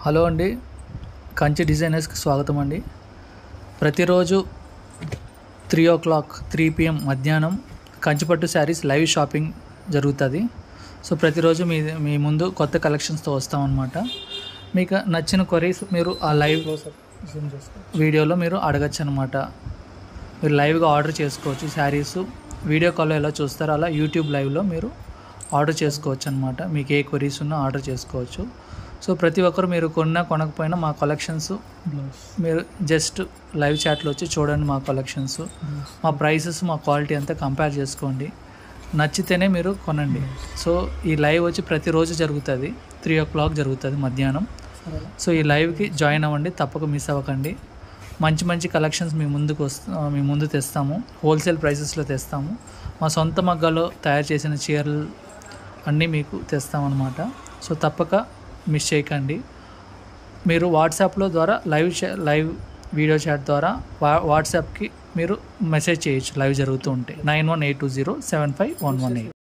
Hello అండి, కంచి డిజైనర్స్కి స్వాగతం అండి. ప్రతిరోజు 3 PM మధ్యాహ్నం కంచిపట్టు శారీస్ లైవ్ షాపింగ్ జరుగుతుంది. సో ప్రతిరోజు మీ ముందు కొత్త కలెక్షన్స్తో వస్తామన్నమాట. మీకు నచ్చిన క్వరీస్ మీరు ఆ లైవ్ వీడియోలో మీరు అడగచ్చు అనమాట. మీరు లైవ్గా ఆర్డర్ చేసుకోవచ్చు. శారీస్ వీడియో కాల్లో ఎలా చూస్తారో అలా యూట్యూబ్ లైవ్లో మీరు ఆర్డర్ చేసుకోవచ్చు అనమాట. మీకు ఏ క్వరీస్ ఉన్నా ఆర్డర్ చేసుకోవచ్చు. సో ప్రతి ఒక్కరు మీరు కొనకపోయినా మా కలెక్షన్స్ మీరు జస్ట్ లైవ్ చాట్లో వచ్చి చూడండి. మా కలెక్షన్స్, మా ప్రైసెస్, మా క్వాలిటీ అంతా కంపేర్ చేసుకోండి. నచ్చితేనే మీరు కొనండి. సో ఈ లైవ్ వచ్చి ప్రతిరోజు జరుగుతుంది. 3 o'clock జరుగుతుంది మధ్యాహ్నం. సో ఈ లైవ్కి జాయిన్ అవ్వండి, తప్పక మిస్ అవ్వకండి. మంచి మంచి కలెక్షన్స్ మీ ముందు తెస్తాము. హోల్సేల్ ప్రైసెస్లో తెస్తాము. మా సొంత మగ్గాలో తయారు చేసిన చీరలు అన్నీ మీకు తెస్తామన్నమాట. సో తప్పక మిస్ చేయకండి. మీరు వాట్సాప్లో ద్వారా లైవ్ వీడియో చాట్ ద్వారా వాట్సాప్కి మీరు మెసేజ్ చేయొచ్చు లైవ్ జరుగుతూ ఉంటే 9182075118.